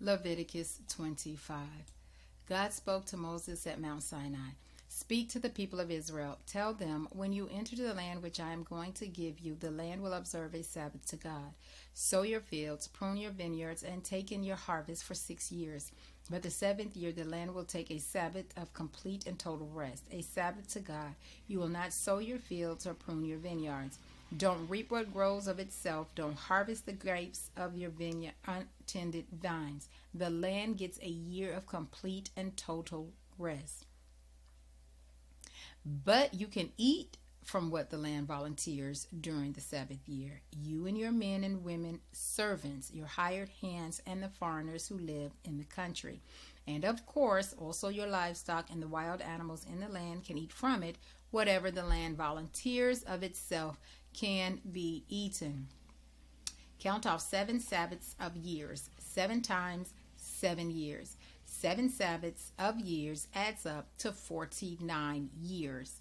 Leviticus 25. God spoke to Moses at Mount Sinai. Speak to the people of Israel. Tell them, when you enter the land which I am going to give you, the land will observe a Sabbath to God. Sow your fields, prune your vineyards, and take in your harvest for 6 years. But the seventh year the land will take a Sabbath of complete and total rest, a Sabbath to God. You will not sow your fields or prune your vineyards. Don't reap what grows of itself. Don't harvest the grapes of your vineyard untended vines. The land gets a year of complete and total rest. But you can eat from what the land volunteers during the Sabbath year. You and your men and women, servants, your hired hands, and the foreigners who live in the country. And of course, also your livestock and the wild animals in the land can eat from it. Whatever the land volunteers of itself can be eaten. Count off 7 Sabbaths of years, 7 times 7 years. 7 Sabbaths of years adds up to 49 years.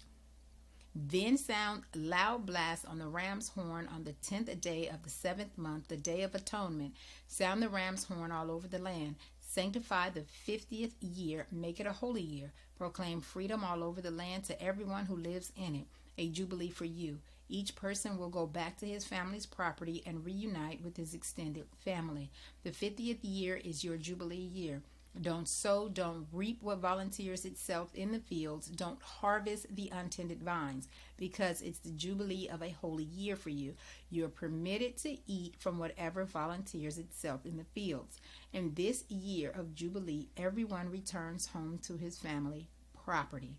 Then sound loud blasts on the ram's horn on the 10th day of the 7th month, the day of atonement. Sound the ram's horn all over the land. Sanctify the 50th year, make it a holy year. Proclaim freedom all over the land to everyone who lives in it. A jubilee for you. Each person will go back to his family's property and reunite with his extended family. The 50th year is your jubilee year. Don't sow, don't reap what volunteers itself in the fields. Don't harvest the untended vines, because it's the jubilee of a holy year for you. You're permitted to eat from whatever volunteers itself in the fields. In this year of jubilee, everyone returns home to his family property.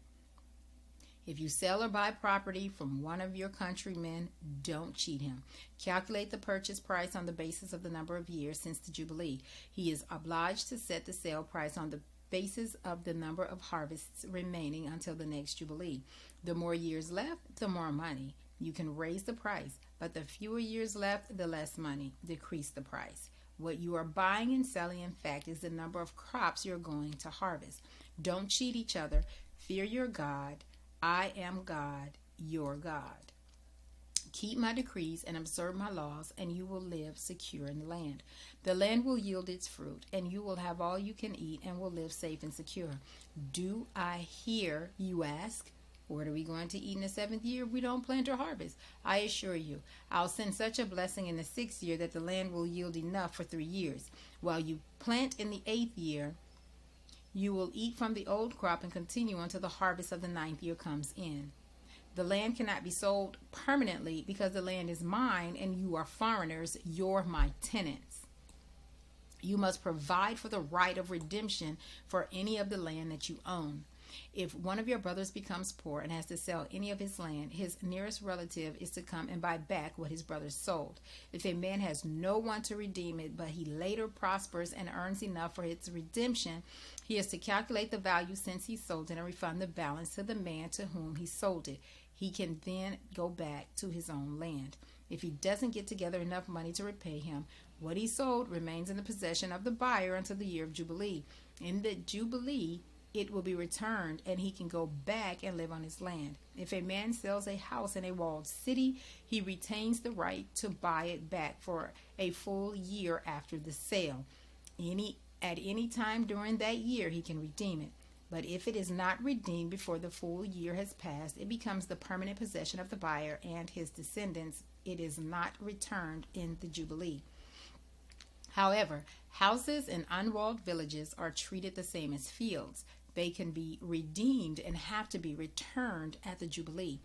If you sell or buy property from one of your countrymen, don't cheat him. Calculate the purchase price on the basis of the number of years since the Jubilee. He is obliged to set the sale price on the basis of the number of harvests remaining until the next Jubilee. The more years left, the more money. You can raise the price, but the fewer years left, the less money. Decrease the price. What you are buying and selling, in fact, is the number of crops you're going to harvest. Don't cheat each other. Fear your God. I am God, your God. Keep my decrees and observe my laws, and you will live secure in the land. The land will yield its fruit, and you will have all you can eat and will live safe and secure. Do I hear, you ask? What are we going to eat in the 7th year if we don't plant or harvest? I assure you, I'll send such a blessing in the 6th year that the land will yield enough for 3 years. While you plant in the 8th year, you will eat from the old crop and continue until the harvest of the 9th year comes in. The land cannot be sold permanently because the land is mine and you are foreigners. You're my tenants. You must provide for the right of redemption for any of the land that you own. If one of your brothers becomes poor and has to sell any of his land, his nearest relative is to come and buy back what his brother sold. If a man has no one to redeem it, but he later prospers and earns enough for its redemption, he is to calculate the value since he sold it and refund the balance to the man to whom he sold it. He can then go back to his own land. If he doesn't get together enough money to repay him, what he sold remains in the possession of the buyer until the year of Jubilee. In the Jubilee, it will be returned, and he can go back and live on his land. If a man sells a house in a walled city, he retains the right to buy it back for a full year after the sale. At any time during that year, he can redeem it. But if it is not redeemed before the full year has passed, it becomes the permanent possession of the buyer and his descendants. It is not returned in the Jubilee. However, houses in unwalled villages are treated the same as fields. They can be redeemed and have to be returned at the Jubilee.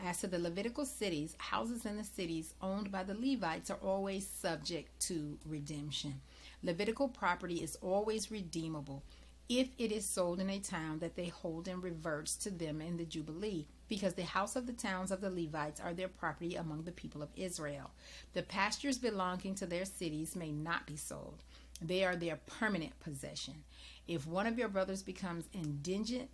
As to the Levitical cities, houses in the cities owned by the Levites are always subject to redemption. Levitical property is always redeemable if it is sold in a town that they hold and reverts to them in the Jubilee, because the house of the towns of the Levites are their property among the people of Israel. The pastures belonging to their cities may not be sold. They are their permanent possession. If one of your brothers becomes indigent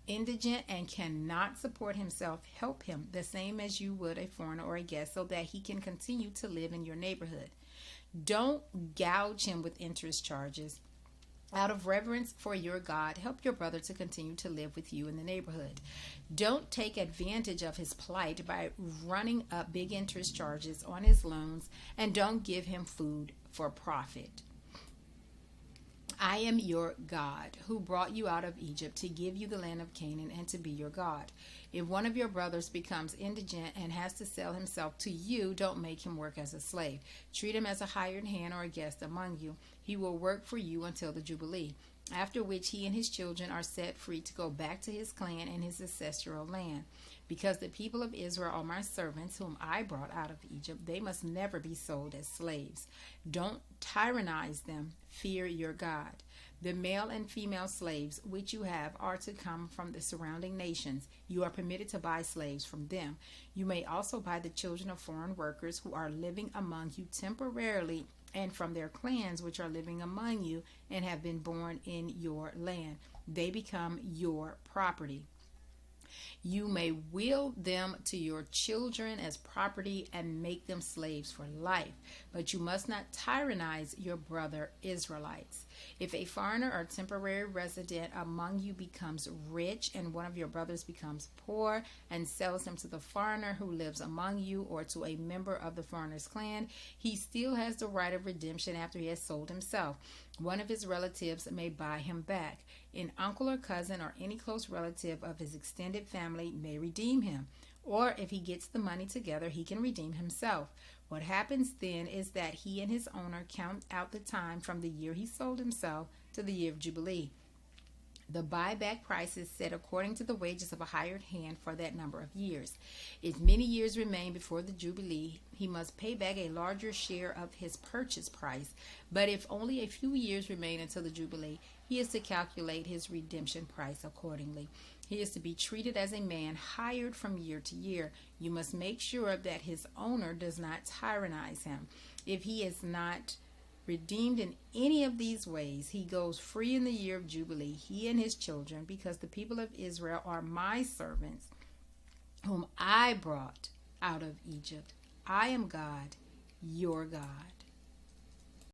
and cannot support himself, help him the same as you would a foreigner or a guest, so that he can continue to live in your neighborhood. Don't gouge him with interest charges. Out of reverence for your God, help your brother to continue to live with you in the neighborhood. Don't take advantage of his plight by running up big interest charges on his loans, and don't give him food for profit. I am your God, who brought you out of Egypt to give you the land of Canaan and to be your God. If one of your brothers becomes indigent and has to sell himself to you, don't make him work as a slave. Treat him as a hired hand or a guest among you. He will work for you until the Jubilee, after which he and his children are set free to go back to his clan and his ancestral land. Because the people of Israel are my servants, whom I brought out of Egypt, they must never be sold as slaves. Don't tyrannize them. Fear your God. The male and female slaves which you have are to come from the surrounding nations. You are permitted to buy slaves from them. You may also buy the children of foreign workers who are living among you temporarily, and from their clans which are living among you and have been born in your land. They become your property. You may will them to your children as property and make them slaves for life, but you must not tyrannize your brother Israelites. If a foreigner or temporary resident among you becomes rich and one of your brothers becomes poor and sells him to the foreigner who lives among you or to a member of the foreigner's clan, he still has the right of redemption after he has sold himself. One of his relatives may buy him back. An uncle or cousin or any close relative of his extended family may redeem him. Or if he gets the money together, he can redeem himself. What happens then is that he and his owner count out the time from the year he sold himself to the year of Jubilee. The buyback price is set according to the wages of a hired hand for that number of years. If many years remain before the Jubilee, he must pay back a larger share of his purchase price. But if only a few years remain until the Jubilee, he is to calculate his redemption price accordingly. He is to be treated as a man hired from year to year. You must make sure that his owner does not tyrannize him. If he is not redeemed in any of these ways, he goes free in the year of Jubilee, he and his children, because the people of Israel are my servants, whom I brought out of Egypt. I am God, your God.